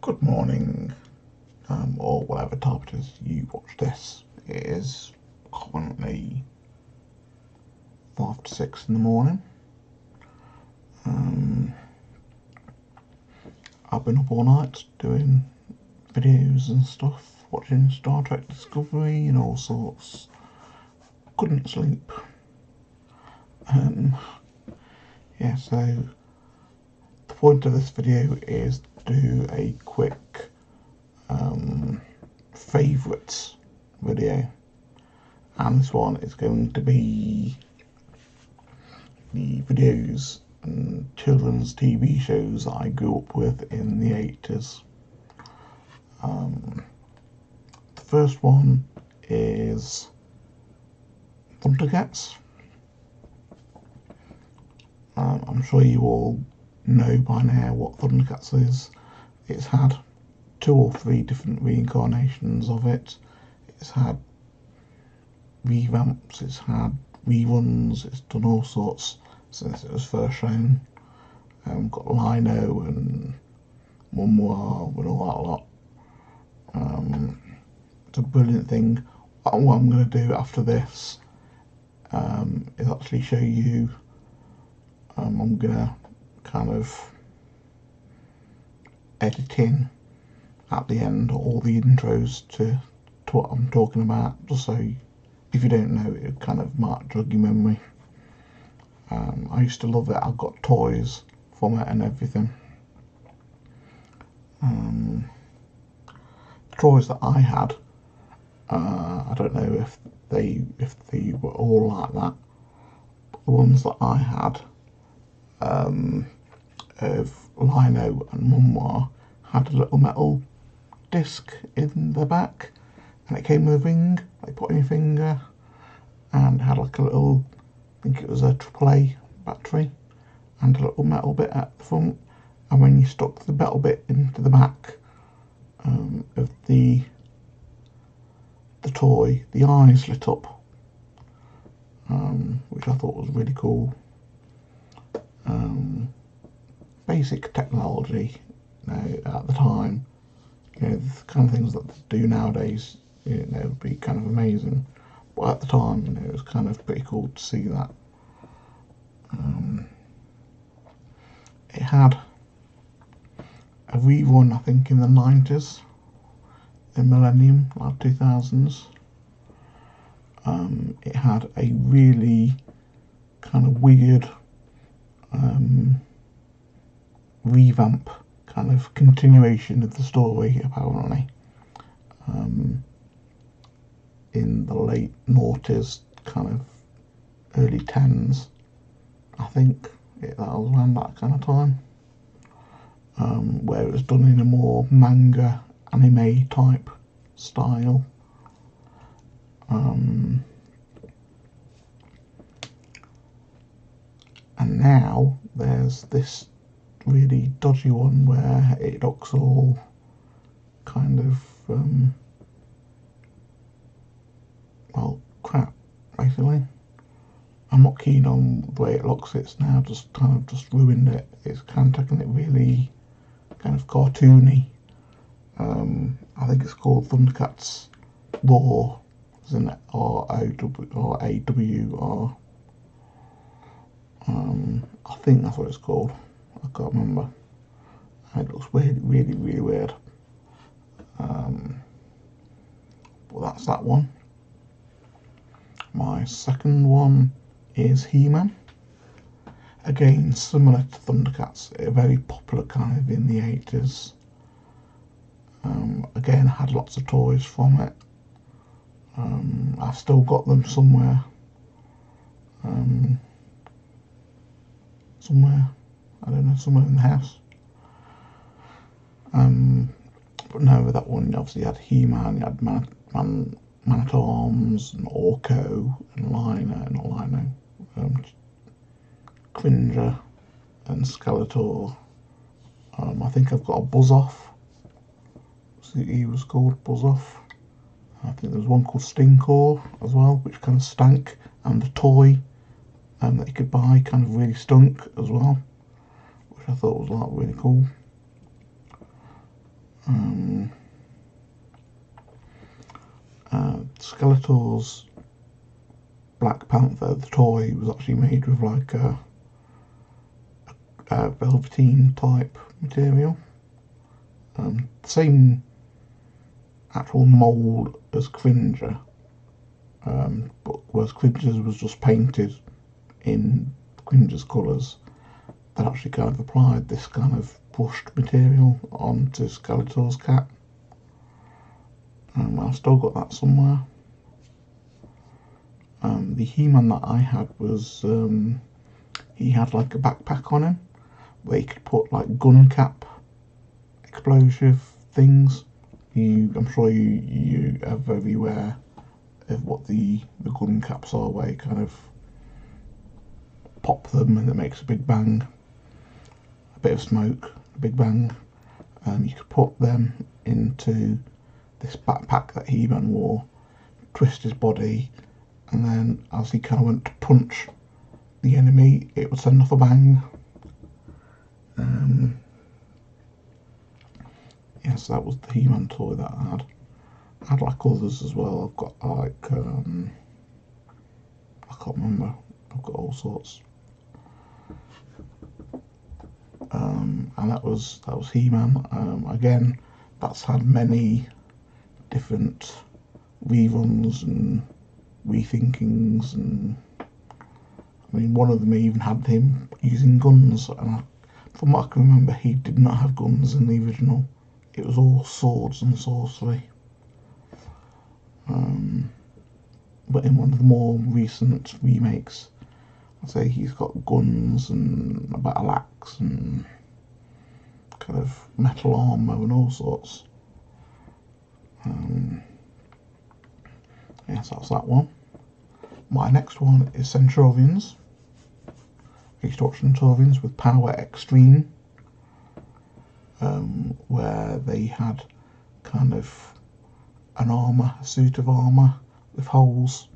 Good morning, or whatever time it is you watch this. It is currently 5 to 6 in the morning. I've been up all night doing videos and stuff, watching Star Trek Discovery and all sorts. Couldn't sleep. Yeah, so the point of this video is to do a quick favourites video, and this one is going to be the videos and children's TV shows that I grew up with in the 80s. The first one is Thundercats. I'm sure you all know by now what Thundercats is. It's had 2 or 3 different reincarnations of it. It's had revamps, it's had reruns, it's done all sorts since it was first shown. Got Lino and Mumwa and all that lot. It's a brilliant thing. What I'm going to do after this is actually show you. I'm going to kind of edit in at the end all the intros to what I'm talking about, just so if you don't know, it kind of might jog your memory. I used to love it. I've got toys from it and everything. The toys that I had, I don't know if they were all like that, but the ones that I had of Lino and Mumwa had a little metal disc in the back, and it came with a ring they put in your finger, and had like a little, I think it was a AAA battery, and a little metal bit at the front, and when you stuck the metal bit into the back of the toy, the eyes lit up, which I thought was really cool. Basic technology, at the time, the kind of things that they do nowadays, would be kind of amazing. But at the time, it was kind of pretty cool to see that. It had a rerun, I think, in the 90s, in Millennium, like 2000s. It had a really kind of weird revamp, kind of continuation of the story, apparently, in the late noughties, kind of early 10s, I think. That was around that kind of time, where it was done in a more manga anime type style. And now there's this really dodgy one where it looks all kind of well, crap, basically. I'm not keen on the way it looks. It's now just kind of just ruined it. It's kind of taken it really kind of cartoony. I think it's called Thundercats Raw, isn't it? R-A-W-R. I think that's what it's called. I can't remember. It looks really, really, really weird. But that's that one. My second one is He-Man. Again, similar to Thundercats, very popular kind of in the 80s. Again, had lots of toys from it. I've still got them somewhere. I don't know, somewhere in the house. But no, that one obviously had He-Man, you had Man-at-Arms and Orko and Lino, Cringer and Skeletor. I think I've got a Buzz-Off. He was called Buzz-Off. I think there was one called Stinkor as well, which kind of stank, and the toy that you could buy kind of really stunk as well, which I thought was like really cool. Skeletor's Black Panther, the toy, was actually made with like a velveteen type material. Same actual mould as Cringer, but whereas Cringer's was just painted in Cringer's colours, that actually kind of applied this kind of brushed material onto Skeletor's cat. I've still got that somewhere. The He-Man that I had was, he had like a backpack on him where you could put like gun cap explosive things. I'm sure you are very aware of what the gun caps are, where you kind of pop them and it makes a big bang, a bit of smoke, a big bang. You could put them into this backpack that He-Man wore, twist his body, and then as he kind of went to punch the enemy, it would send off a bang. Yeah, so that was the He-Man toy that I had. I had like others as well. I've got like, I can't remember. I've got all sorts. And that was He-Man. Again, that's had many different reruns and rethinkings, and I mean, one of them even had him using guns, and from what I can remember, he did not have guns in the original. It was all swords and sorcery. But in one of the more recent remakes, I'd say he's got guns and a battle axe and kind of metal armour and all sorts. Yes, that's that one. My next one is Centurions. I used to watch Centurions with Power Extreme, where they had kind of an armour, a suit of armour with holes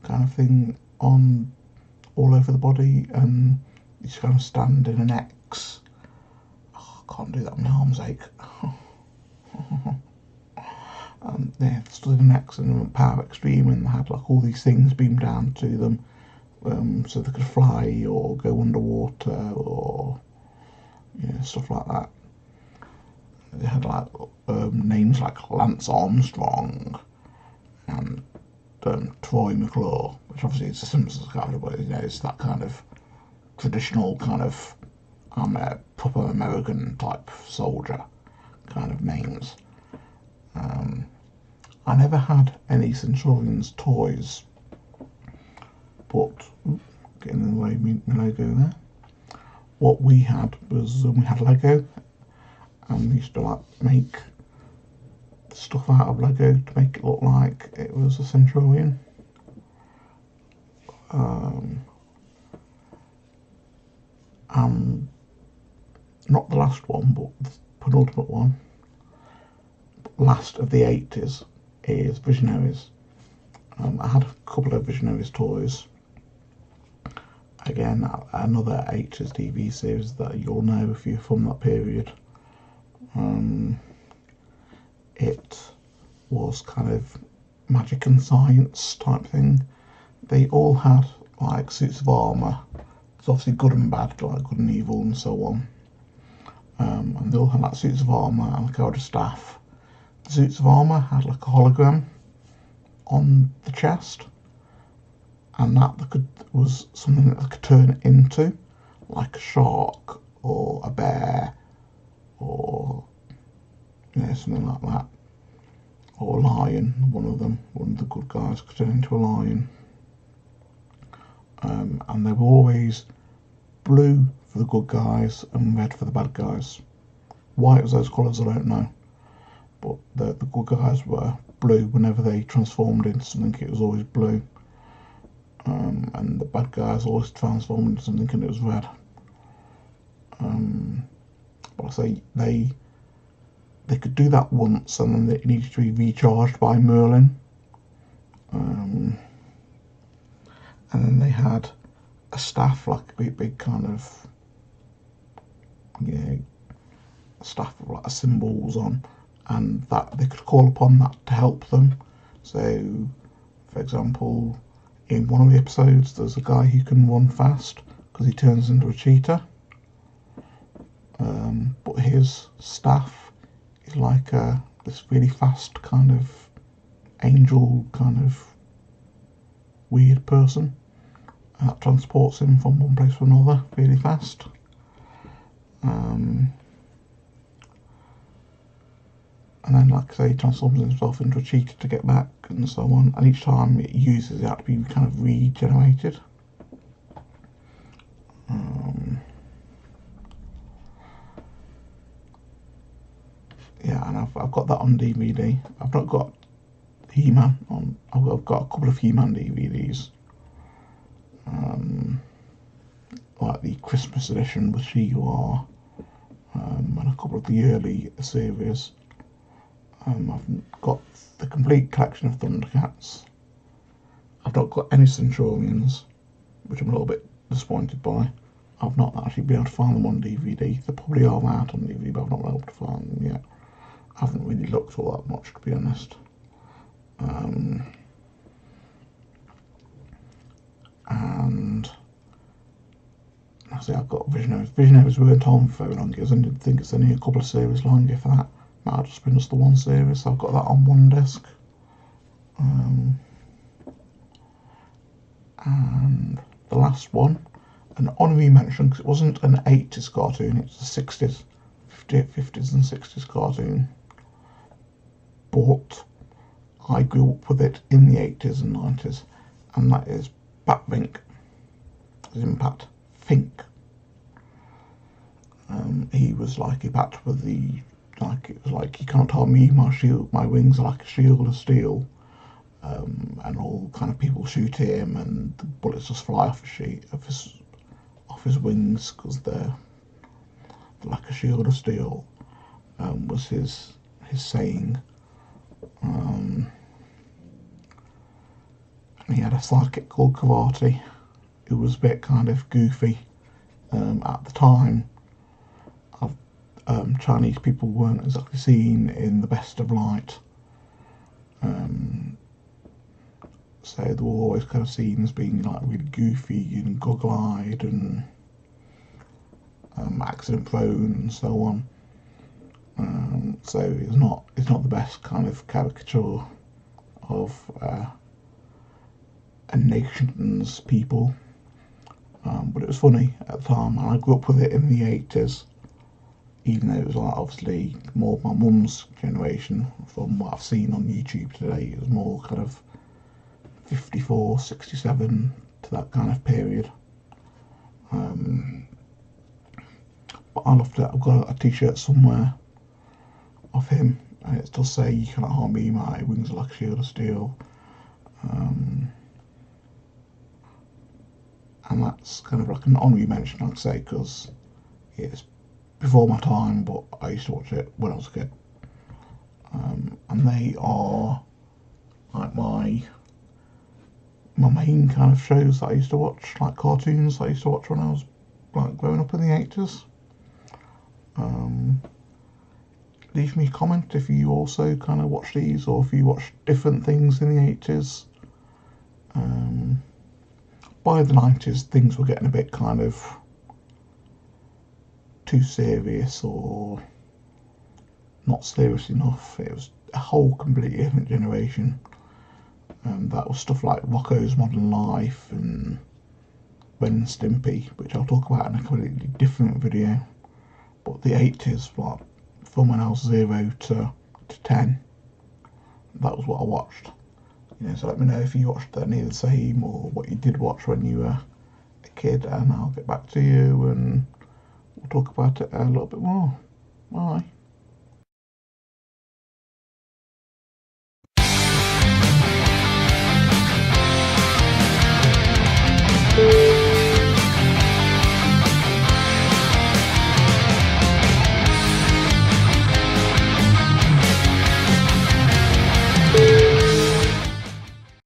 kind of thing on all over the body, and you just kind of stand in an X. Oh, I can't do that, my arms ache. They stood in an X and Power Extreme, and they had like all these things beamed down to them, so they could fly or go underwater or stuff like that. They had like names like Lance Armstrong and Troy McClure, which obviously is a Simpsons character, but it's that kind of traditional kind of I'm a proper American type soldier kind of names. I never had any Centurions toys, but getting in the way of my logo there. What we had was we had Lego, and we used to like make stuff out of Lego to make it look like it was a Centurion. And not the last one, but the penultimate one, last of the 80s, is Visionaries. I had a couple of Visionaries toys. Again, another 80s TV series that you'll know if you're from that period. It was kind of magic and science type thing. They all had like suits of armour. It's obviously good and bad, like good and evil and so on. And they all had like suits of armour and like a staff. The suits of armour had like a hologram on the chest, and that was something that they could turn into, like a shark or a bear or something like that, or a lion. One of the good guys could turn into a lion. And they were always blue for the good guys and red for the bad guys. Why it was those colours, I don't know, but the good guys were blue whenever they transformed into something. It was always blue, and the bad guys always transformed into something and it was red. But I say they could do that once, and then it needed to be recharged by Merlin. And then they had a staff, like a big kind of staff with like symbols on, and that they could call upon that to help them. So, for example, in one of the episodes, there's a guy who can run fast because he turns into a cheetah. But his staff is like this really fast kind of angel kind of weird person that transports him from one place to another really fast. And then, like I say, he transforms himself into a cheetah to get back and so on. And each time it uses it, to be kind of regenerated. Yeah, and I've got that on DVD. I've not got He-Man on. I've got a couple of He-Man DVDs. Like the Christmas edition with She-War, and a couple of the early series. I've got the complete collection of Thundercats. I've not got any Centurions, which I'm a little bit disappointed by. I've not actually been able to find them on DVD. They probably are out on DVD, but I've not been able to find them yet. I haven't really looked all that much, to be honest. And I say I've got Visionaries. Visionaries weren't on for very long. I didn't think it's only a couple of series long, if that. Might have just been just the one series, so I've got that on one disc. And the last one, an honorary mention, because it wasn't an 80s cartoon, it's a 60s, 50s and 60s cartoon. But I grew up with it in the 80s and 90s, and that is Pat Vink, as in Pat Fink. He was like a bat with the, like, it was like, you can't tell me my shield, my wings are like a shield of steel, and all kind of people shoot him, and the bullets just fly off his wings because they're like a shield of steel. Was his saying. And he had a sidekick called Karate, who was a bit kind of goofy. At the time, Chinese people weren't exactly seen in the best of light. So they were always kind of seen as being like really goofy and goggle-eyed and accident prone and so on. So it's not the best kind of caricature of a nation's people. But it was funny at the time, and I grew up with it in the 80s, even though it was like obviously more my mum's generation. From what I've seen on YouTube today, it was more kind of 54, 67 to that kind of period. But I loved it. I've got a t-shirt somewhere of him, and it does say, "You cannot harm me, my wings are like a shield of steel." And that's kind of like an honorary mention, I'd say, because it's before my time, but I used to watch it when I was a kid. And they are like my main kind of shows that I used to watch, like cartoons that I used to watch when I was like growing up in the 80s. Leave me a comment if you also kind of watch these, or if you watch different things in the 80s. By the 90s, things were getting a bit kind of too serious, or not serious enough. It was a whole completely different generation. That was stuff like Rocko's Modern Life and Ren and Stimpy, which I'll talk about in a completely different video. But the 80s, like from when I was 0 to 10, that was what I watched. So let me know if you watched any of the same, or what you did watch when you were a kid, and I'll get back to you and we'll talk about it a little bit more. Bye.